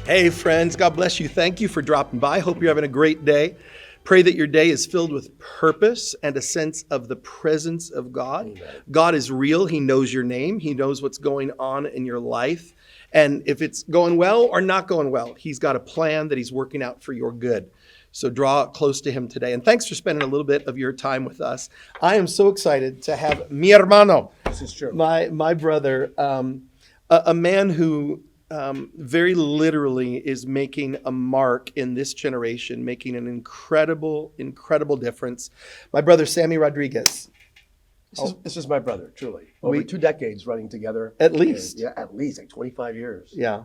Hey, friends, God bless you. Thank you for dropping by. Hope you're having a great day. Pray that your day is filled with purpose and a sense of the presence of God. Amen. God is real. He knows your name. He knows what's going on in your life. And if it's going well or not going well, He's got a plan that He's working out for your good. So draw close to Him today. And thanks for spending a little bit of your time with us. I am so excited to have mi hermano, This is true. my brother, a man who very literally is making a mark in this generation, making an incredible difference. My brother, Sammy Rodriguez. This is my brother, truly. Over 2 decades running together. At least. Yeah, at least like 25 years. Yeah.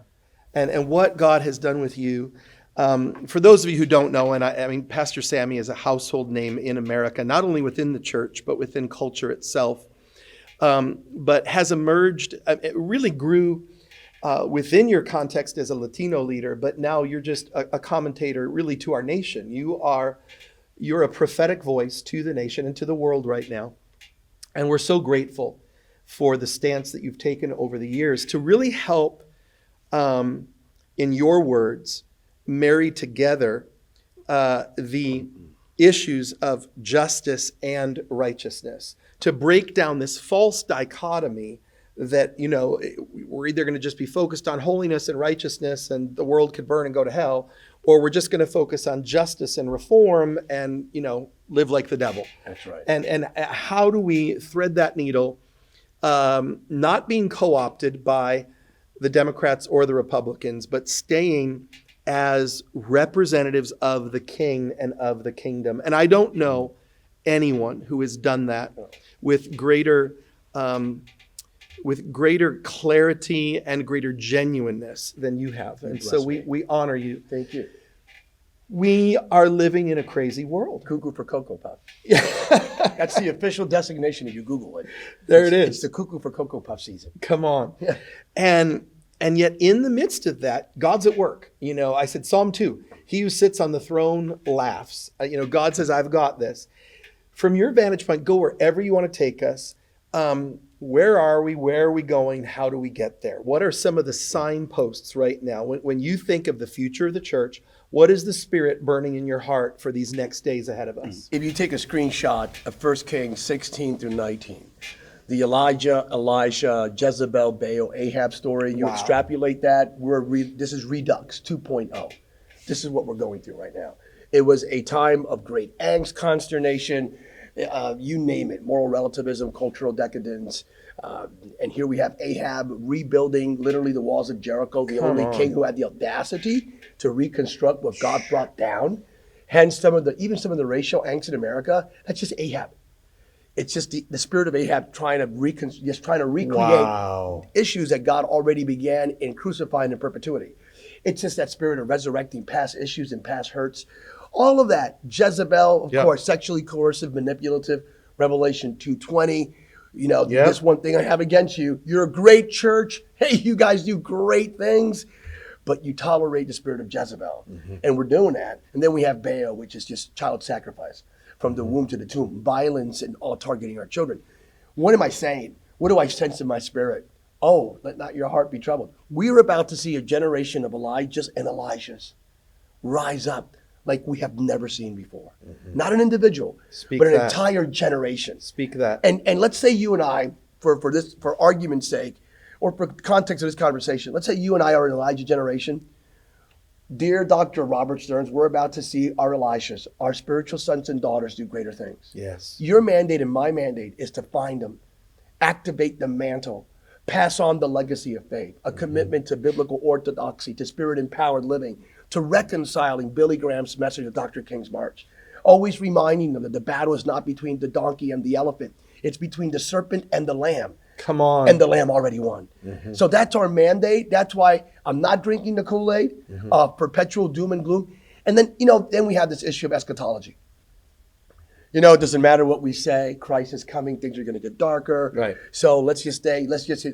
And what God has done with you. For those of you who don't know, and I mean, Pastor Sammy is a household name in America, not only within the church, but within culture itself, but has emerged, it really grew within your context as a Latino leader, but now you're just a commentator really to our nation. You're a prophetic voice to the nation and to the world right now. And we're so grateful for the stance that you've taken over the years to really help, in your words, marry together the issues of justice and righteousness, to break down this false dichotomy that, you know, we're either going to just be focused on holiness and righteousness and the world could burn and go to hell, or we're just going to focus on justice and reform and, you know, live like the devil. That's right. And how do we thread that needle, not being co-opted by the Democrats or the Republicans, but staying as representatives of the King and of the kingdom. And I don't know anyone who has done that with greater clarity and greater genuineness than you have. And so we honor you. Thank you. We are living in a crazy world. Cuckoo for Cocoa Puff. That's the official designation if you Google it. There it is. It's the Cuckoo for Cocoa Puff season. Come on. Yeah. And yet in the midst of that, God's at work. You know, I said Psalm 2, he who sits on the throne laughs. You know, God says, I've got this. From your vantage point, go wherever you want to take us. Where are we? Where are we going? How do we get there? What are some of the signposts right now? When you think of the future of the church, what is the Spirit burning in your heart for these next days ahead of us? If you take a screenshot of 1 Kings 16 through 19, the Elijah, Elisha, Jezebel, Baal, Ahab story, you extrapolate that, this is Redux 2.0. This is what we're going through right now. It was a time of great angst, consternation, you name it, moral relativism, cultural decadence. And here we have Ahab rebuilding literally the walls of Jericho, the only king who had the audacity to reconstruct what God brought down. Hence some of the racial angst in America, that's just Ahab. It's just the spirit of Ahab trying to recreate issues that God already began in crucifying in perpetuity. It's just that spirit of resurrecting past issues and past hurts. All of that. Jezebel, of course, sexually coercive, manipulative, Revelation 2:20. You know, this one thing I have against you. You're a great church. Hey, you guys do great things, but you tolerate the spirit of Jezebel. Mm-hmm. And we're doing that. And then we have Baal, which is just child sacrifice from the womb to the tomb, violence and all targeting our children. What am I saying? What do I sense in my spirit? Oh, let not your heart be troubled. We're about to see a generation of Elijahs and Elishas rise up like we have never seen before. Mm-hmm. Not an individual, but an entire generation. Speak that. And let's say you and I, for argument's sake, or for context of this conversation, let's say you and I are an Elijah generation. Dear Dr. Robert Stearns, we're about to see our Elishas, our spiritual sons and daughters do greater things. Yes. Your mandate and my mandate is to find them, activate the mantle, pass on the legacy of faith, a commitment to biblical orthodoxy, to spirit-empowered living, to reconciling Billy Graham's message of Dr. King's March. Always reminding them that the battle is not between the donkey and the elephant. It's between the serpent and the lamb. Come on. And the lamb already won. Mm-hmm. So that's our mandate. That's why I'm not drinking the Kool-Aid of perpetual doom and gloom. And then, then we have this issue of eschatology. It doesn't matter what we say. Christ is coming. Things are going to get darker. Right. So let's just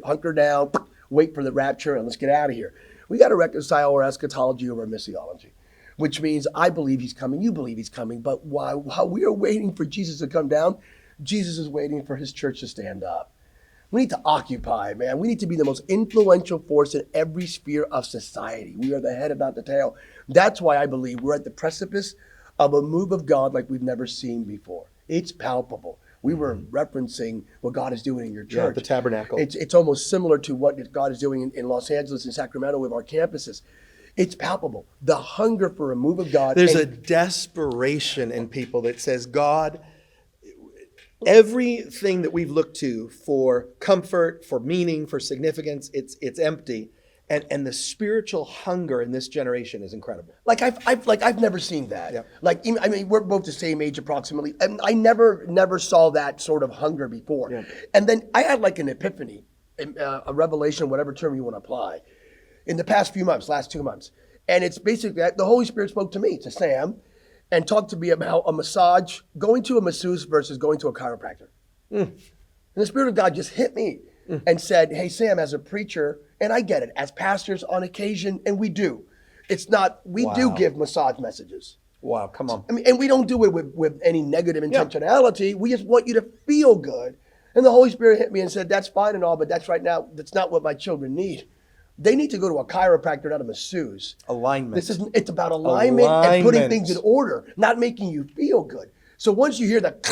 hunker down, wait for the rapture, and let's get out of here. We got to reconcile our eschatology over our missiology, which means I believe he's coming. You believe he's coming. But while we are waiting for Jesus to come down, Jesus is waiting for his church to stand up. We need to occupy, man. We need to be the most influential force in every sphere of society. We are the head and not the tail. That's why I believe we're at the precipice of a move of God like we've never seen before. It's palpable. We were referencing what God is doing in your church. The tabernacle. It's almost similar to what God is doing in Los Angeles and Sacramento with our campuses. It's palpable. The hunger for a move of God. There's a desperation in people that says, God, everything that we've looked to for comfort, for meaning, for significance, it's empty. And the spiritual hunger in this generation is incredible. I've never seen that. Yep. I mean, we're both the same age approximately, and I never saw that sort of hunger before. Yeah. And then I had like an epiphany, a revelation, whatever term you want to apply, in the past few months, last 2 months. And it's basically that the Holy Spirit spoke to me, to Sam, and talked to me about a massage, going to a masseuse versus going to a chiropractor. And the Spirit of God just hit me and said, hey, Sam, as a preacher, and I get it, as pastors on occasion, and we do. It's not, we do give massage messages. Wow, come on. I mean, and we don't do it with any negative intentionality. We just want you to feel good. And the Holy Spirit hit me and said, that's fine and all, but that's not what my children need. They need to go to a chiropractor, not a masseuse. Alignment. It's about alignment and putting things in order, not making you feel good. So once you hear that,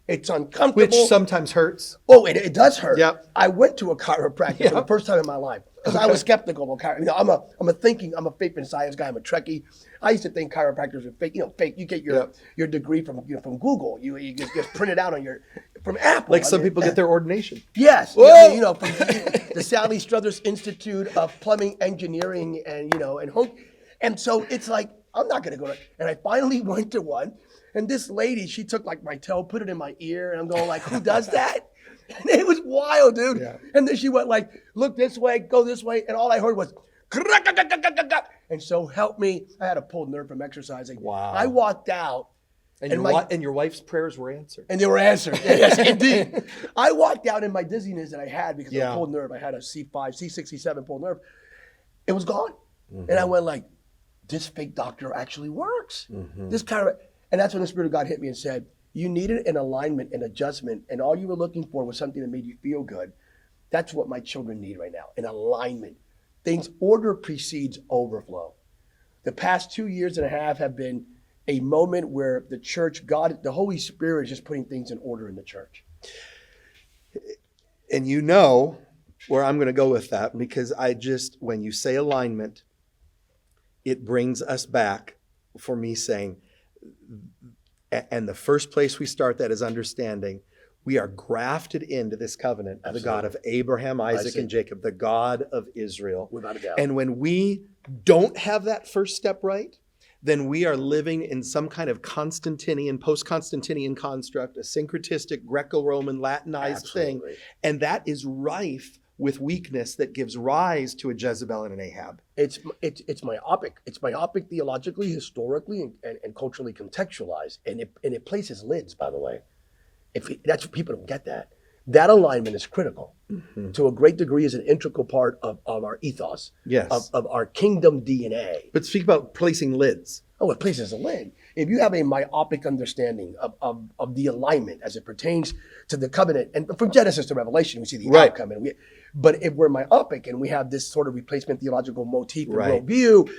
it's uncomfortable. Which sometimes hurts. Oh, it does hurt. Yep. I went to a chiropractor for the first time in my life because I was skeptical of chiropractic. I'm a faith and science guy. I'm a Trekkie. I used to think chiropractors were fake. Fake. You get your degree from Google. You just print it out from Apple. Like some people get their ordination. Yes. Whoa! From the Sally Struthers Institute of Plumbing Engineering and home. And so it's like, I'm not going to go to, and I finally went to one. And this lady, she took like my toe, put it in my ear, and I'm going like, who does that? And it was wild, dude. Yeah. And then she went like, look this way, go this way, and all I heard was, and so help me. I had a pulled nerve from exercising. Wow. I walked out. And your wife's prayers were answered. And they were answered. Yes, indeed. I walked out in my dizziness that I had because of a pulled nerve. I had a C5, C67 pulled nerve. It was gone. Mm-hmm. And I went like, this fake doctor actually works. Mm-hmm. And that's when the Spirit of God hit me and said, you needed an alignment, an adjustment, and all you were looking for was something that made you feel good. That's what my children need right now, an alignment. Order precedes overflow. The past 2 years and a half have been a moment where the church, God, the Holy Spirit is just putting things in order in the church. And you know where I'm going to go with that, because when you say alignment, it brings us back for me saying, and the first place we start that is understanding we are grafted into this covenant of the God of Abraham, Isaac, and Jacob, the God of Israel. Without a doubt. And when we don't have that first step right, then we are living in some kind of Constantinian, post-Constantinian construct, a syncretistic, Greco-Roman, Latinized thing. And that is rife with weakness that gives rise to a Jezebel and an Ahab. It's myopic. It's myopic theologically, historically, and culturally contextualized. And it places lids, by the way. That's what people don't get that. That alignment is critical. Mm-hmm. To a great degree is an integral part of our ethos. Yes. Of our kingdom DNA. But speak about placing lids. Oh, it places a lid. If you have a myopic understanding of the alignment as it pertains to the covenant, and from Genesis to Revelation, we see the outcome. But if we're myopic and we have this sort of replacement theological motif and worldview,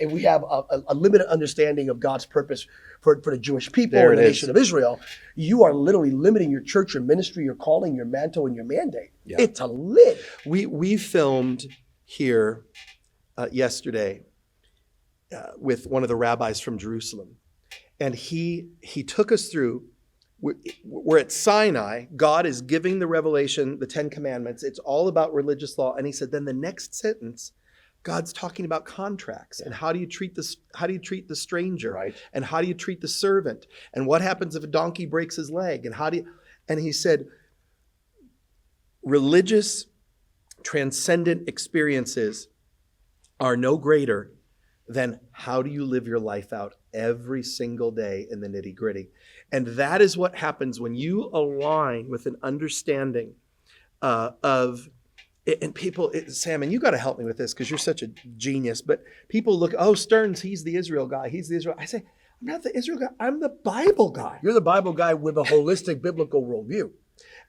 and we have a limited understanding of God's purpose for the Jewish people and the nation of Israel, you are literally limiting your church, your ministry, your calling, your mantle, and your mandate. Yeah. It's a lid. We filmed here yesterday with one of the rabbis from Jerusalem. And he took us through, we're at Sinai, God is giving the revelation, the 10 Commandments, it's all about religious law. And he said, then the next sentence, God's talking about contracts and how do you treat the stranger, right? And how do you treat the servant? And what happens if a donkey breaks his leg? And he said, religious transcendent experiences are no greater than how do you live your life out every single day in the nitty-gritty. And that is what happens when you align with an understanding of, and people, Sam, and you got to help me with this because you're such a genius, but people look, oh, Stearns, he's the Israel guy. He's the Israel. I say, I'm not the Israel guy. I'm the Bible guy. You're the Bible guy with a holistic biblical worldview.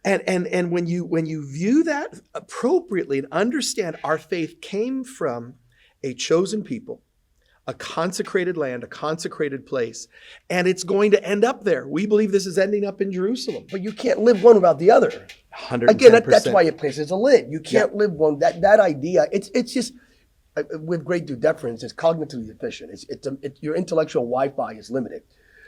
And when you view that appropriately and understand our faith came from a chosen people, a consecrated land, a consecrated place, and it's going to end up there. We believe this is ending up in Jerusalem. But you can't live one without the other. 110%. Again, that's why it places a lid. You can't live one. That idea, it's just, with great due deference, it's cognitively deficient. Your intellectual Wi-Fi is limited.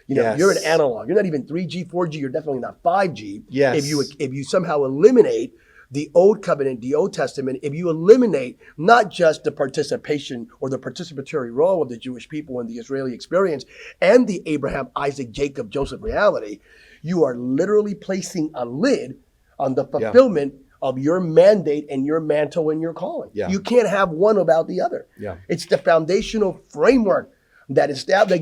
You're an analog. You're not even 3G, 4G. You're definitely not 5G. Yes. If you somehow eliminate the Old Covenant, the Old Testament, if you eliminate not just the participation or the participatory role of the Jewish people in the Israeli experience and the Abraham, Isaac, Jacob, Joseph reality, you are literally placing a lid on the fulfillment of your mandate and your mantle and your calling. Yeah. You can't have one without the other. Yeah. It's the foundational framework that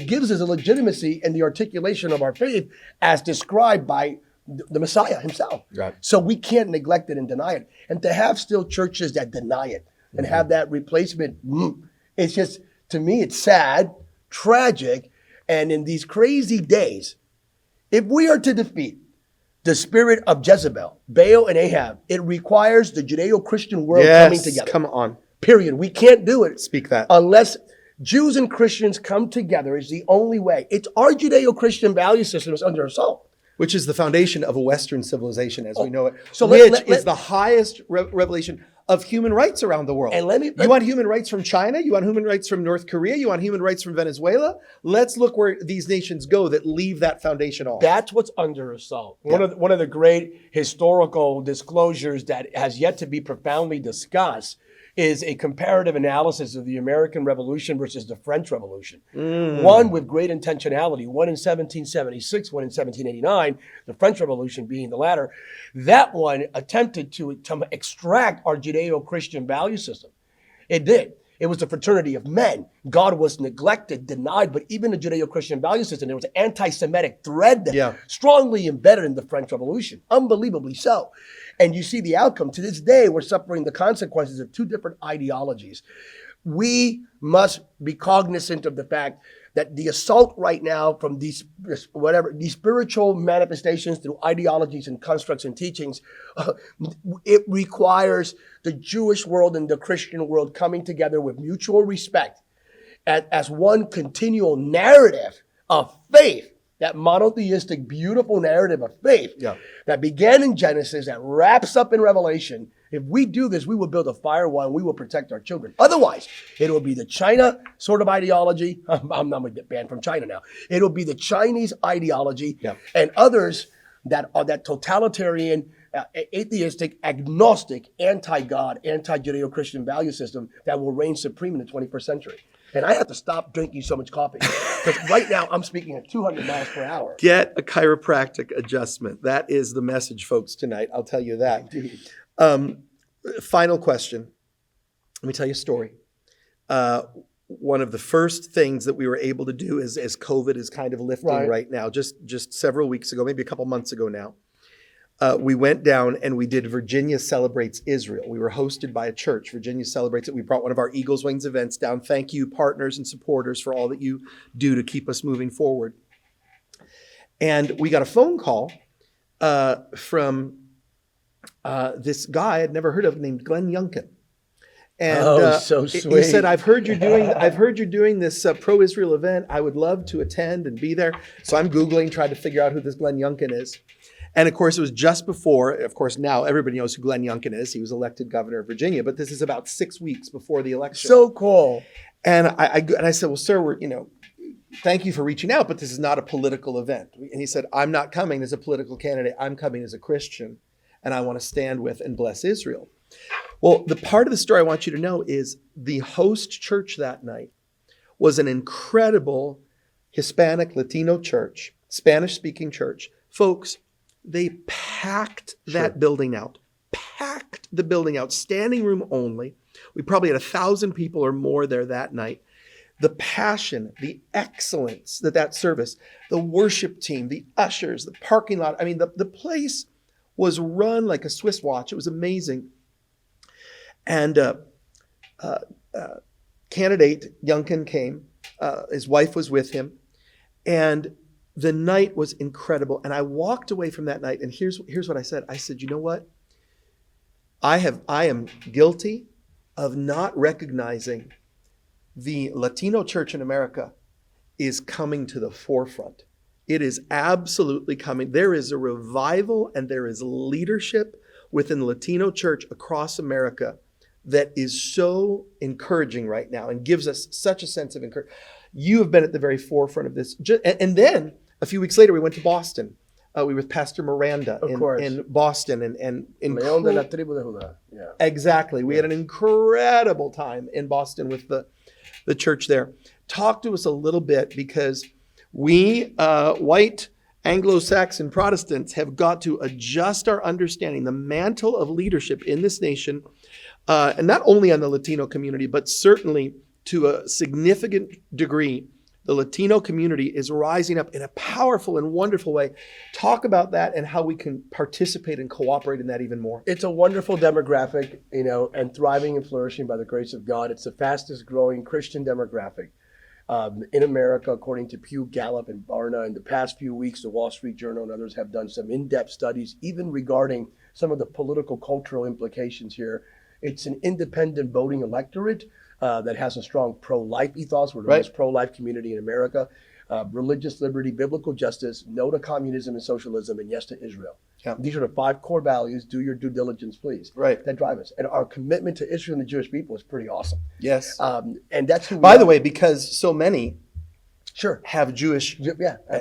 gives us a legitimacy in the articulation of our faith as described by the Messiah himself. Right. So we can't neglect it and deny it. And to have still churches that deny it and have that replacement, it's just, to me, it's sad, tragic. And in these crazy days, if we are to defeat the spirit of Jezebel, Baal, and Ahab, it requires the Judeo-Christian world coming together. Come on. Period. We can't do it. Speak that. Unless Jews and Christians come together is the only way. It's our Judeo-Christian value system is under assault. Which is the foundation of a Western civilization as we know it, so which is the highest revelation of human rights around the world. And you want human rights from China? You want human rights from North Korea? You want human rights from Venezuela? Let's look where these nations go that leave that foundation off. That's what's under assault. One of the great historical disclosures that has yet to be profoundly discussed is a comparative analysis of the American Revolution versus the French Revolution. One with great intentionality, one in 1776, one in 1789, the French Revolution being the latter. That one attempted to extract our Judeo-Christian value system. It did. It was the fraternity of men. God was neglected, denied, but even the Judeo-Christian value system, there was an anti-Semitic thread that strongly embedded in the French Revolution, unbelievably so. And you see the outcome. To this day, we're suffering the consequences of two different ideologies. We must be cognizant of the fact that the assault right now from these spiritual manifestations through ideologies and constructs and teachings, it requires the Jewish world and the Christian world coming together with mutual respect as one continual narrative of faith, that monotheistic, beautiful narrative of faith that began in Genesis, that wraps up in Revelation. If we do this, we will build a firewall and we will protect our children. Otherwise, it will be the China sort of ideology. I'm not going to get banned from China now. It'll be the Chinese ideology and others that are that totalitarian, atheistic, agnostic, anti-God, anti-Judeo-Christian value system that will reign supreme in the 21st century. And I have to stop drinking so much coffee because right now I'm speaking at 200 miles per hour. Get a chiropractic adjustment. That is the message, folks, tonight. I'll tell you that. Indeed. Final question. Let me tell you a story. One of the first things that we were able to do as COVID is kind of lifting right now, just several weeks ago, maybe a couple months ago now, we went down and we did Virginia Celebrates Israel. We were hosted by a church. Virginia Celebrates It. We brought one of our Eagles Wings events down. Thank you, partners and supporters, for all that you do to keep us moving forward. And we got a phone call from this guy I'd never heard of named Glenn Youngkin. And so sweet. He said, I've heard you're doing this pro-Israel event. I would love to attend and be there. So I'm Googling, trying to figure out who this Glenn Youngkin is. And of course, it was just before, of course, now everybody knows who Glenn Youngkin is. He was elected governor of Virginia, but this is about 6 weeks before the election. So cool. And I said, well, sir, thank you for reaching out, but this is not a political event. And he said, I'm not coming as a political candidate. I'm coming as a Christian, and I want to stand with and bless Israel. Well, the part of the story I want you to know is the host church that night was an incredible Hispanic Latino church, Spanish-speaking church. Folks, they packed that building out, packed the building out, standing room only. We probably had 1,000 people or more there that night. The passion, the excellence that service, the worship team, the ushers, the parking lot. I mean, the place was run like a Swiss watch. It was amazing. And candidate Youngkin came. His wife was with him. And the night was incredible. And I walked away from that night, and here's what I said. I said, you know what? I am guilty of not recognizing the Latino church in America is coming to the forefront. It is absolutely coming. There is a revival and there is leadership within the Latino church across America that is so encouraging right now and gives us such a sense of encouragement. You have been at the very forefront of this. And then a few weeks later, we went to Boston. We were with Pastor Miranda in Boston. And León de la tribu de Judá. Yeah. Exactly. We had an incredible time in Boston with the church there. Talk to us a little bit, because we, white Anglo-Saxon Protestants, have got to adjust our understanding, the mantle of leadership in this nation, and not only on the Latino community, but certainly to a significant degree, the Latino community is rising up in a powerful and wonderful way. Talk about that and how we can participate and cooperate in that even more. It's a wonderful demographic, and thriving and flourishing by the grace of God. It's the fastest growing Christian demographic in America, according to Pew, Gallup, and Barna. In the past few weeks, the Wall Street Journal and others have done some in-depth studies, even regarding some of the political, cultural implications here. It's an independent voting electorate that has a strong pro-life ethos. We're the most pro-life community in America. Religious liberty, biblical justice, no to communism and socialism, and yes to Israel. Yeah. These are the 5 core values. Do your due diligence, please. Right. That drive us. And our commitment to Israel and the Jewish people is pretty awesome. Yes. And that's who we By the way, because so many have Jewish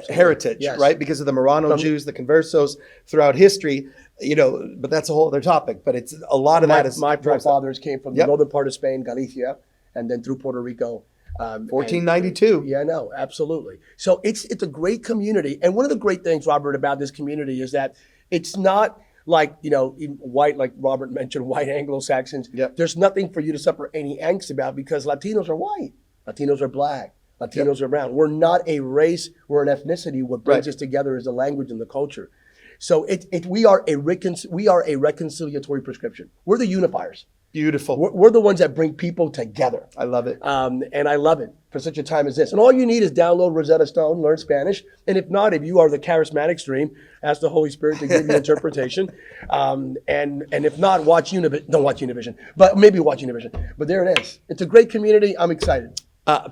heritage, yes. right? Because of the Marrano Jews, the Conversos throughout history, but that's a whole other topic. But it's a lot of that is... My forefathers came from the northern part of Spain, Galicia, and then through Puerto Rico. 1492. Yeah, no, absolutely. So it's a great community. And one of the great things, Robert, about this community is that it's not like, white, like Robert mentioned, white Anglo-Saxons. Yep. There's nothing for you to suffer any angst about, because Latinos are white. Latinos are black. Latinos are brown. We're not a race, we're an ethnicity. What brings us together is the language and the culture. So we are a reconciliatory prescription. We're the unifiers. Beautiful. We're the ones that bring people together. I love it. And I love it for such a time as this. And all you need is download Rosetta Stone, learn Spanish. And if not, if you are the charismatic stream, ask the Holy Spirit to give you interpretation. And if not, watch Univision. Don't watch Univision, but maybe watch Univision. But there it is. It's a great community. I'm excited.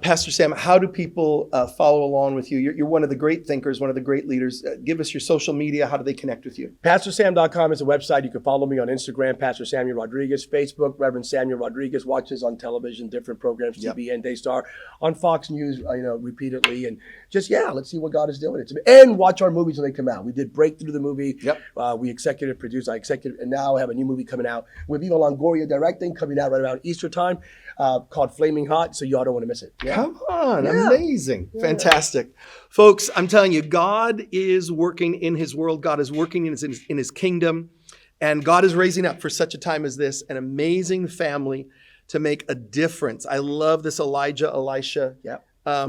Pastor Sam, how do people follow along with you? You're one of the great thinkers, one of the great leaders. Give us your social media. How do they connect with you? PastorSam.com is a website. You can follow me on Instagram, Pastor Sammy Rodriguez, Facebook, Reverend Samuel Rodriguez, watches on television, different programs, TBN, Daystar, on Fox News, repeatedly. And just, let's see what God is doing. And watch our movies when they come out. We did Breakthrough the movie. Yep. We executive produced, and now I have a new movie coming out with Eva Longoria directing, coming out right around Easter time, called Flaming Hot. So y'all don't want to miss it. Yeah. Come on. Yeah. Amazing. Yeah. Fantastic. Folks, I'm telling you, God is working in his world. God is working in his kingdom. And God is raising up for such a time as this an amazing family to make a difference. I love this Elisha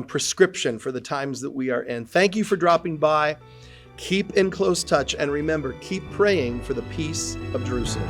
prescription for the times that we are in. Thank you for dropping by. Keep in close touch. And remember, keep praying for the peace of Jerusalem.